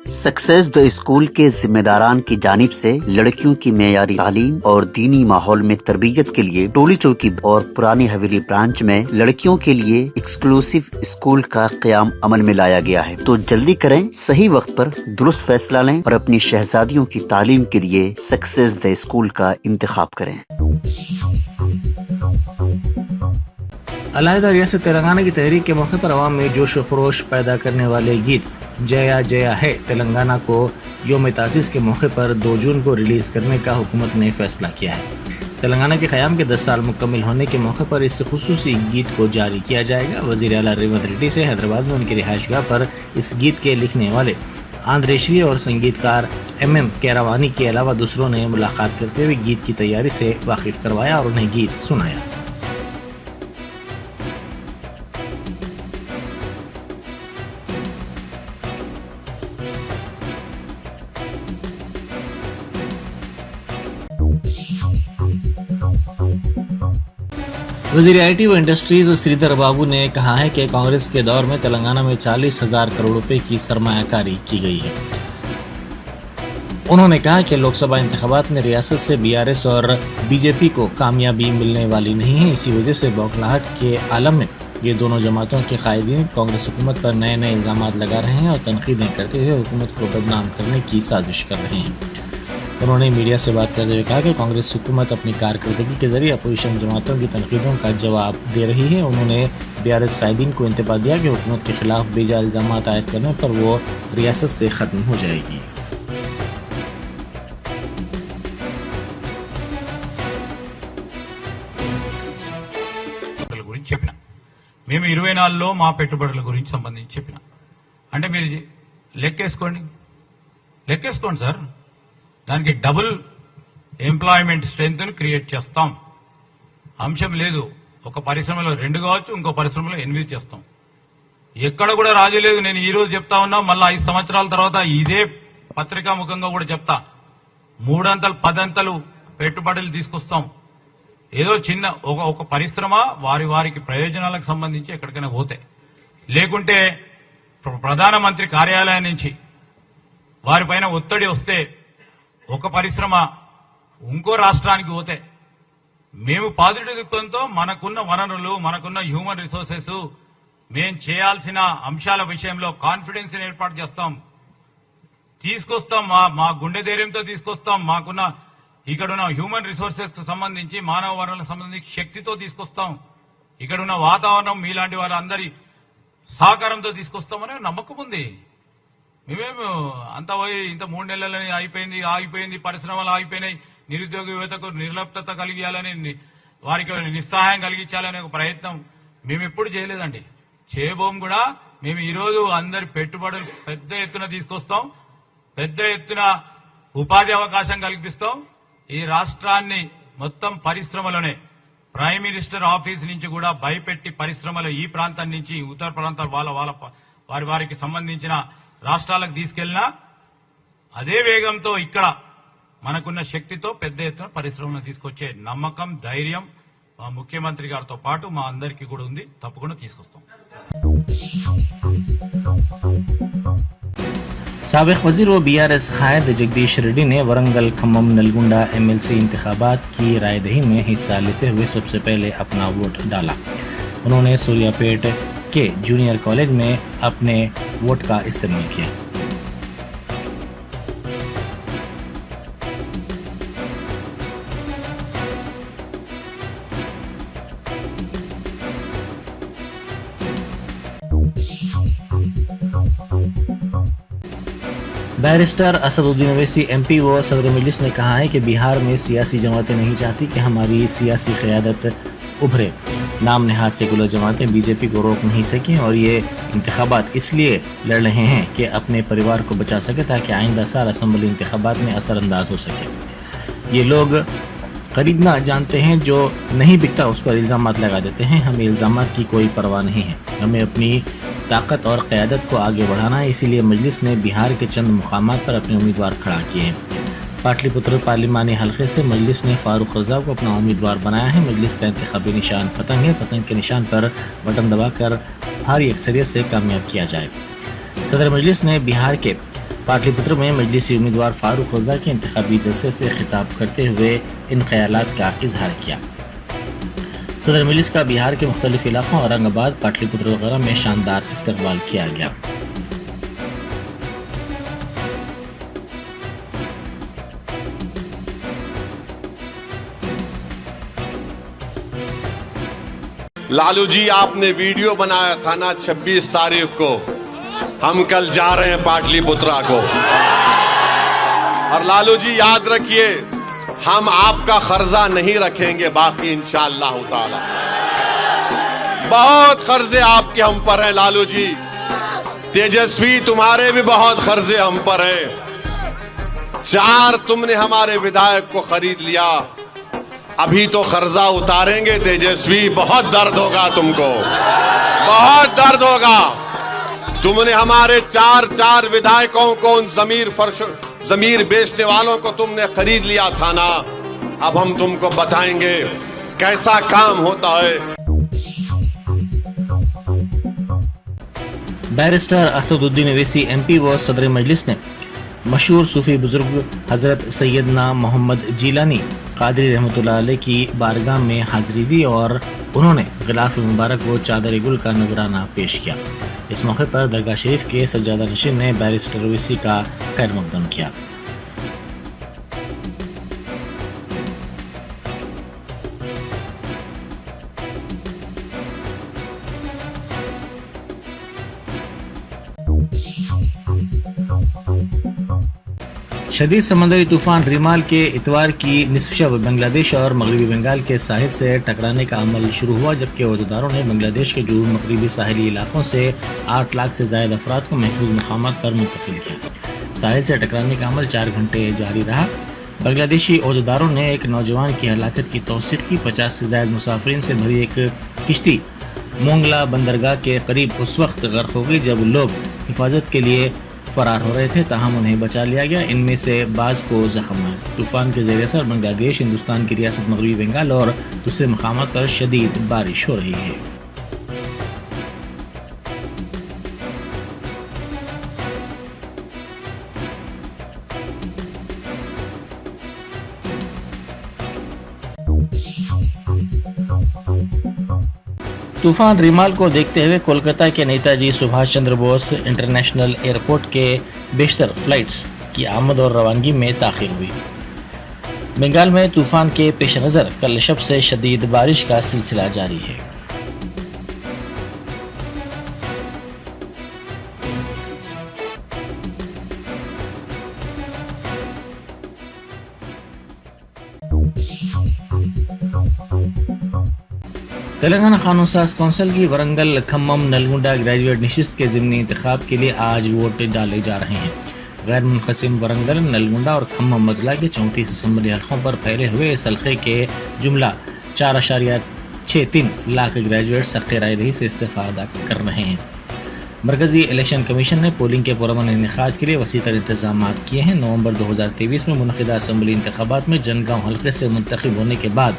Success the school के जिम्मेदारान की जानिब से लड़कियों की मेयारी तालीम और दीनी माहौल में तरबियत के लिए टोली चौकी और पुरानी हवेली ब्रांच में लड़कियों के लिए एक्सक्लूसिव स्कूल का क़याम अमल में लाया गया है। तो जल्दी करें, सही वक्त पर दुरुस्त फैसला लें और अपनी शहजादियों की तालीम के लिए सक्सेस द स्कूल का इंतखाब करें। अलहदा रियासत तेलंगाना की तहरीक के मौके पर अवाम में जोश व खरोश पैदा करने वाले गीत जया जया है तेलंगाना को योम तासीस के मौके पर 2 जून को रिलीज़ करने का हुकूमत ने फैसला किया है। तेलंगाना के क़याम के 10 साल मुकम्मल होने के मौके पर इस खुसूसी गीत को जारी किया जाएगा। वज़ीर आला रेवंत रेड्डी से हैदराबाद में उनकी रिहाइशगाह पर इस गीत के लिखने वाले आंध्रेश्वरी और संगीतकार MM केरावानी के अलावा दूसरों ने मुलाकात करते हुए गीत की तैयारी से वाकिफ करवाया और उन्हें गीत सुनाया। वज़ीर IT व इंडस्ट्रीज श्रीधर बाबू ने कहा है कि कांग्रेस के दौर में तेलंगाना में 40,000 करोड़ रुपए की सरमायाकारी की गई है। उन्होंने कहा कि लोकसभा इंतखाबात में रियासत से BRS और BJP को कामयाबी मिलने वाली नहीं है। इसी वजह से बौखलाहट के आलम में ये दोनों जमातों के कायदीन कांग्रेस हुकूमत पर नए नए इल्ज़ाम लगा रहे हैं और तनकीदें करते हुए हुकूमत को बदनाम करने की साजिश कर रहे हैं। उन्होंने मीडिया से बात करते हुए कहा कि कांग्रेस हुकूमत अपनी कारकर्दगी के जरिए अपोजिशन जमातों की तनकीदों का जवाब दे रही है। उन्होंने BRS कायदीन को इंतबाह दिया कि हुकूमत के खिलाफ बेजा इल्ज़ाम आयद करने पर वो रियासत से ख़त्म हो जाएगी। మేము 24లో మా పెట్టుబడుల గురించి సంబంధించి చెప్పిన అంటే మీరు లెక్కేసుకోండి సార్, దానికి డబుల్ ఎంప్లాయ్మెంట్ స్ట్రెంగ్త్ ను క్రియేట్ చేస్తాం. అంశం లేదు, ఒక పరిశ్రమలో 2 కావచ్చు, ఇంకో పరిశ్రమలో 8 చేస్తాం. ఎక్కడ కూడా రాజీ లేదు. నేను ఈ రోజు చెప్తా ఉన్నా, మళ్ళీ 5 సంవత్సరాల తర్వాత ఇదే పత్రికా ముఖంగా కూడా చెప్తా, 3 అంతలు 10 అంతలు పెట్టుబడులు తీసుకొస్తాం. ఏదో చిన్న ఒక పరిశ్రమ వారికి ప్రయోజనాలకు సంబంధించి ఎక్కడికైనా పోతే, లేకుంటే ప్రధానమంత్రి కార్యాలయం నుంచి వారిపైన ఒత్తిడి వస్తే ఒక పరిశ్రమ ఇంకో రాష్ట్రానికి పోతే, మేము పాజిటివ్ దృక్పథంతో మనకున్న వనరులు, మనకున్న హ్యూమన్ రిసోర్సెస్, మేం చేయాల్సిన అంశాల విషయంలో కాన్ఫిడెన్స్ ఏర్పాటు చేస్తాం, తీసుకొస్తాం. మా గుండె ధైర్యంతో తీసుకొస్తాం. మాకున్న ఇక్కడున్న హ్యూమన్ రిసోర్సెస్ సంబంధించి, మానవ వనరులకు సంబంధించి శక్తితో తీసుకొస్తాం. ఇక్కడున్న వాతావరణం మీలాంటి వాళ్ళందరి సహకారంతో తీసుకొస్తామనే నమ్మకం ఉంది. మేమేమి అంతా పోయి ఇంత 3 నెలలని ఆగిపోయింది, పరిశ్రమలు ఆగిపోయినాయి, నిరుద్యోగ యువతకు నిర్లిప్తత కలిగించాలని, వారికి నిస్సహాయం కలిగించాలనే ఒక ప్రయత్నం మేము ఎప్పుడు చేయలేదండి, చేయబోం కూడా. మేము ఈరోజు అందరి పెట్టుబడులు పెద్ద ఎత్తున తీసుకొస్తాం, పెద్ద ఎత్తున ఉపాధి అవకాశం కల్పిస్తాం. ఈ రాష్ట్రాన్ని మొత్తం పరిశ్రమలోనే ప్రైమ్ మినిస్టర్ ఆఫీస్ నుంచి కూడా భయపెట్టి పరిశ్రమలు ఈ ప్రాంతం నుంచి ఉత్తర ప్రాంతాల వారికి సంబంధించిన రాష్ట్రాలకు తీసుకెళ్లినా అదే వేగంతో ఇక్కడ మనకున్న శక్తితో పెద్ద ఎత్తున పరిశ్రమలను తీసుకొచ్చే నమ్మకం, ధైర్యం మా ముఖ్యమంత్రి గారితో పాటు మా అందరికీ కూడా ఉంది. తప్పకుండా తీసుకొస్తాం. साबिक वजीर व BRS कायद जगदीश रेड्डी ने वरंगल, खम्मम, नलगुंडा MLC इंतखाबात की रायदही में हिस्सा लेते हुए सबसे पहले अपना वोट डाला। उन्होंने सूर्यापेट के जूनियर कॉलेज में अपने वोट का इस्तेमाल किया। बैरिस्टर असदुद्दीन ओवैसी MP व सदर मजलिस ने कहा है कि बिहार में सियासी जमातें नहीं चाहती कि हमारी सियासी क़यादत उभरे। नाम नहाद सेकुलर जमातें BJP को रोक नहीं सकें और ये इंतखाबात इसलिए लड़ रहे हैं कि अपने परिवार को बचा सके ताकि आइंदा साल असम्बली इंतखाबात में असरअंदाज हो सके। ये लोग खरीदना जानते हैं, जो नहीं बिकता उस पर इल्ज़ाम लगा देते हैं। हमें इल्ज़ाम की कोई परवाह नहीं है, हमें अपनी ताकत और क़यादत को आगे बढ़ाना है। इसीलिए मजलिस ने बिहार के चंद मुकामात पर अपने उम्मीदवार खड़ा किए हैं। पाटलिपुत्र पार्लिमानी हल्के से मजलिस ने फारूक रज़ा को अपना उम्मीदवार बनाया है। मजलिस का इंतखाबी निशान पतंग है। पतंग के निशान पर बटन दबाकर भारी अक्सरियत से कामयाब किया जाए। सदर मजलिस ने बिहार के पाटली पुत्र में मजलिसी उम्मीदवार फारूक रजा के इंतखाबी जलसे से खिताब करते हुए इन ख्यालात का इजहार किया। सदर मजलिस का बिहार के मुख्तलिफ इलाकों औरंगाबाद, पाटलिपुत्र वगैरह में शानदार इस्तकबाल किया गया। लालू जी, आपने वीडियो बनाया था ना 26 तारीख को, हम कल जा रहे हैं पाटलिपुत्रा को। और लालू जी याद रखिए, हम आपका कर्जा नहीं रखेंगे बाकी इंशाअल्लाह ताला। बहुत कर्जे आपके हम पर हैं लालू जी। तेजस्वी, तुम्हारे भी बहुत कर्जे हम पर हैं। 4 तुमने हमारे विधायक को खरीद लिया, अभी तो कर्जा उतारेंगे तेजस्वी, बहुत दर्द होगा तुमको, बहुत दर्द होगा। तुमने हमारे 4 विधायकों को, उन जमीर बेचने वालों को तुमने खरीद लिया था ना। अब हम तुमको बताएंगे कैसा काम होता है। बैरिस्टर असदुद्दीन ओवैसी एमपी व सदर मजलिस ने मशहूर सूफी बुजुर्ग हजरत सैयदना मोहम्मद जीलानी कादरी रहमतुल्लाह अलैह की बारगाह में हाजिरी दी और उन्होंने गिलाफ मुबारक व चादर गुल का नजराना पेश किया। इस मौके पर दरगाह शरीफ के सज्जादा नशीन ने बैरिस्टर ओवैसी का खैर मकदम किया। शदीद समंदरी तूफान रीमाल के इतवार की निसफ शब बांग्लादेश और मगरबी बंगाल के साहिल से टकराने का अमल शुरू हुआ, जबकि अहदेदारों ने बांग्लादेश के जनूब मगरबी साहिली इलाकों से 8 लाख से ज्यादा अफराद को महफूज मकामात पर मुंतकिल किया। साहिल से टकराने का अमल 4 घंटे जारी रहा। बांग्लादेशी अहदेदारों ने एक नौजवान की हलाकत की तौसीक की। 50 से ज्यादा मुसाफिरीन से भरी एक किश्ती मोंगला बंदरगाह के करीब उस वक्त गर्क हो गई जब लोग हिफाजत के लिए फरार हो रहे थे, ताहम उन्हें बचा लिया गया। इनमें से बाज़ को जख्म आए। तूफान के ज़ेर असर बांग्लादेश, हिंदुस्तान की रियासत मगरबी बंगाल और दूसरे मकामात पर शदीद बारिश हो रही है। तूफान रीमाल को देखते हुए कोलकाता के नेताजी सुभाष चंद्र बोस इंटरनेशनल एयरपोर्ट के बेशतर फ्लाइट्स की आमद और रवानगी में ताख़ीर हुई। बंगाल में तूफान के पेश नज़र कल शब से शदीद बारिश का सिलसिला जारी है। तेलंगाना कानून साज कौंसिल की वरंगल खम्मम नलगुंडा ग्रेजुएट नशिस्त के ज़िमनी इंतखाब के लिए आज वोट डाले जा रहे हैं। गैर मुनक़सिम वरंगल, नलगुंडा और खम्मम मजला के 34 असम्बली हलकों पर फैले हुए इस हल्के के जुमला 4.63 लाख ग्रेजुएट सख्त राय दही से इस्तेफादा कर रहे हैं। मरकजी इलेक्शन कमीशन ने पोलिंग के पुरअमन इनेकाद के लिए वसी तर इंतजाम किए हैं। नवंबर 2023 में मुनक़िदा असम्बली इंतखाबात में जनगांव हल्के से मुंतखब होने के बाद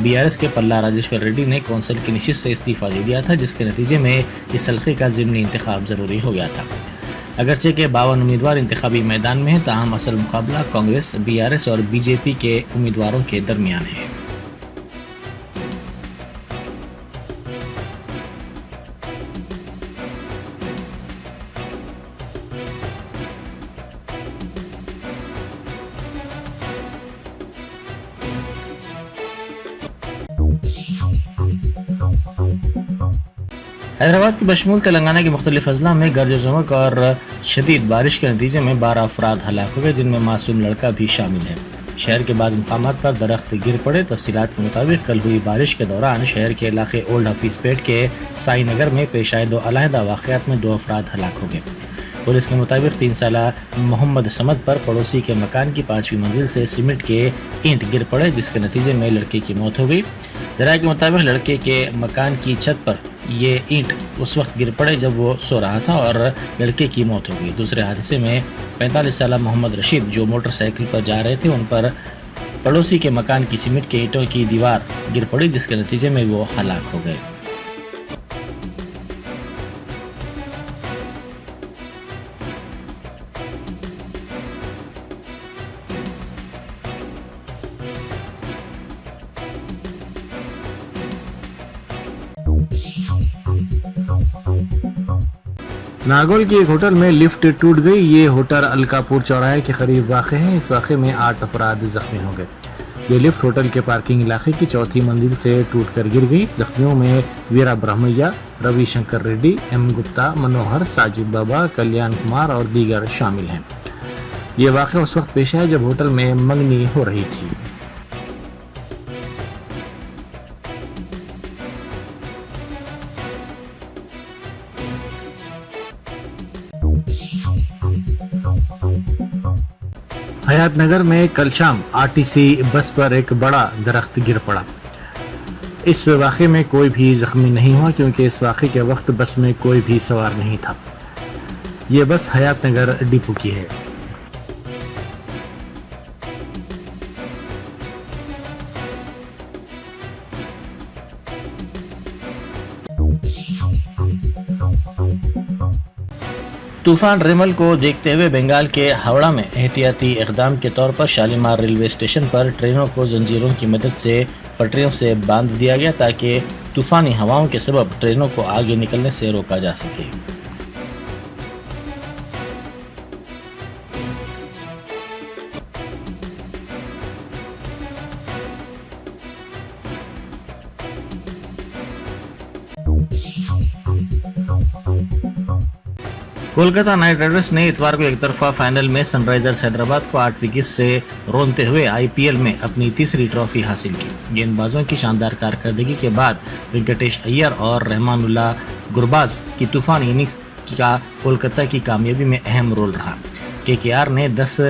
BRS के पल्ला राजेश्वर रेड्डी ने कौंसिल की नशिस्त से इस्तीफ़ा दे दिया था, जिसके नतीजे में इस हल्के का ज़िमनी इंतखाब ज़रूरी हो गया था। अगरचे के 52 उम्मीदवार इंतखाबी मैदान में हैं, ताहम असल मुकाबला कांग्रेस, BRS और BJP के उम्मीदवारों के दरमियान है। हैदराबाद की बशमूल तेलंगाना के मुख्तलिफ अजला में गर्ज चमक और शदीद बारिश के नतीजे में 12 अफराद हलाक हो गए, जिनमें मासूम लड़का भी शामिल है। शहर के बाद मुकामात पर दरख्त गिर पड़े। तफसीलात के मुताबिक कल हुई बारिश के दौरान शहर के इलाके ओल्ड हफीज पेट के साई नगर में पेश आए 2 अलहदा वाक़यात में 2 अफराद हलाक हो गए। पुलिस के मुताबिक 3 साला मोहम्मद समद पर पड़ोसी के मकान की 5वीं मंजिल से सीमेंट के ईंट गिर पड़े, जिसके नतीजे में लड़के की मौत हो गई। जराये के मुताबिक लड़के के मकान की छत पर ये ईंट उस वक्त गिर पड़े जब वो सो रहा था और लड़के की मौत हो गई। दूसरे हादसे में 45 साला मोहम्मद रशीद जो मोटरसाइकिल पर जा रहे थे, उन पर पड़ोसी के मकान की सीमेंट के ईंटों की दीवार गिर पड़ी, जिसके नतीजे में वो हलाक हो गए। नागौल के एक होटल में लिफ्ट टूट गई। ये होटल अलकापुर चौराहे के करीब वाक़ है। इस वाक़े में 8 अफराद जख्मी हो गए। ये लिफ्ट होटल के पार्किंग इलाके की 4थी मंजिल से टूटकर गिर गई। जख्मियों में वीरा ब्रह्मैया, रवि शंकर रेड्डी, एम गुप्ता, मनोहर, साजिद बाबा, कल्याण कुमार और दीगर शामिल हैं। ये वाक़या उस वक्त पेश आया जब होटल में मंगनी हो रही थी। हयात नगर में कल शाम आरटीसी बस पर एक बड़ा दरख्त गिर पड़ा। इस वाक़े में कोई भी जख्मी नहीं हुआ क्योंकि इस वाक़े के वक्त बस में कोई भी सवार नहीं था। ये बस हयात नगर डिपो की है। तूफान रेमल को देखते हुए बंगाल के हावड़ा में एहतियाती इक़दाम के तौर पर शालीमार रेलवे स्टेशन पर ट्रेनों को जंजीरों की मदद से पटरियों से बांध दिया गया ताकि तूफानी हवाओं के सबब ट्रेनों को आगे निकलने से रोका जा सके। कोलकाता नाइट राइडर्स ने इतवार को एक तरफा फाइनल में सनराइजर्स हैदराबाद को 8 विकेट से रोनते हुए आईपीएल में अपनी तीसरी ट्रॉफी हासिल की। गेंदबाजों की शानदार कारकर्दगी के बाद वेंकटेश अय्यर और रहमानुल्लाह गुरबाज की तूफानी इनिंग्स का कोलकाता की कामयाबी में अहम रोल रहा। केकेआर ने 10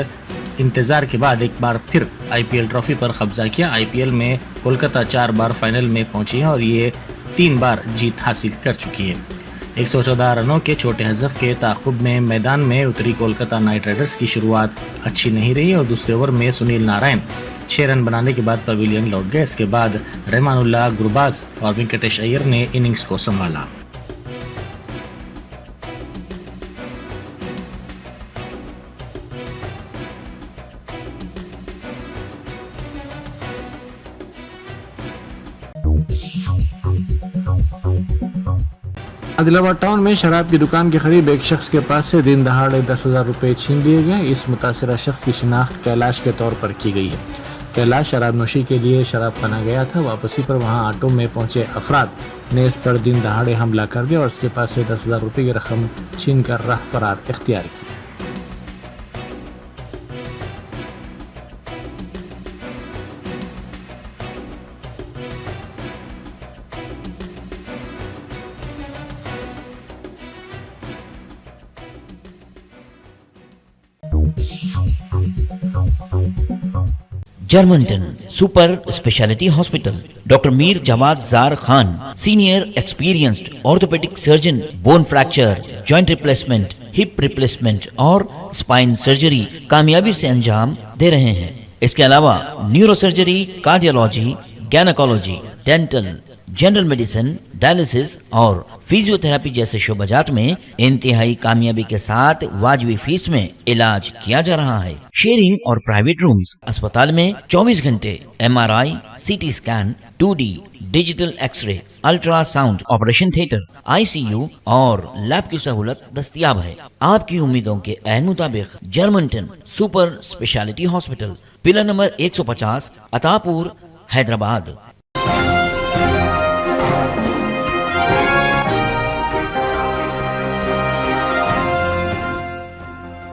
इंतजार के बाद एक बार फिर आईपीएल ट्रॉफी पर कब्जा किया। आईपीएल में कोलकाता 4 बार फाइनल में पहुंची है और ये 3 बार जीत हासिल कर चुकी है। 114 रनों के छोटे हज़फ के ताक़ुब में मैदान में उतरी कोलकाता नाइट राइडर्स की शुरुआत अच्छी नहीं रही और दूसरे ओवर में सुनील नारायण 6 रन बनाने के बाद पवेलियन लौट गए। इसके बाद रहमानुल्लाह गुरबाज और वेंकटेश अय्यर ने इनिंग्स को संभाला। आदिलाबाद टाउन में शराब की दुकान के करीब एक शख्स के पास से दिन दहाड़े 10,000 रुपये छीन लिए गए। इस मुतासिरा शख्स की शिनाख्त कैलाश के तौर पर की गई है। कैलाश शराब नोशी के लिए शराब खाना गया था। वापसी पर वहां ऑटो में पहुंचे अफराद ने इस पर दिन दहाड़े हमला कर दिया और उसके पास से 10,000 रुपये की रकम छीन कर राह फरार इख्तियार की। Germanton super speciality hospital, doctor Mir Jawad Zar Khan, senior experienced orthopaedic surgeon, bone fracture, joint replacement, hip replacement और स्पाइन सर्जरी कामयाबी से अंजाम दे रहे हैं। इसके अलावा neuro surgery, cardiology, gynaecology, dental, general medicine, dialysis और फिजियोथेरेपी जैसे शोबाजात में इंतहाई कामयाबी के साथ वाजबी फीस में इलाज किया जा रहा है। शेयरिंग और प्राइवेट रूम्स, अस्पताल में 24 घंटे MRI, CT scan, 2D digital x ray, ultrasound, operation theatre, ICU और लैब की सहूलत दस्तयाब है। आपकी उम्मीदों के ऐन मुताबिक Germanton super speciality hospital, pillar number 150, Attapur, Hyderabad.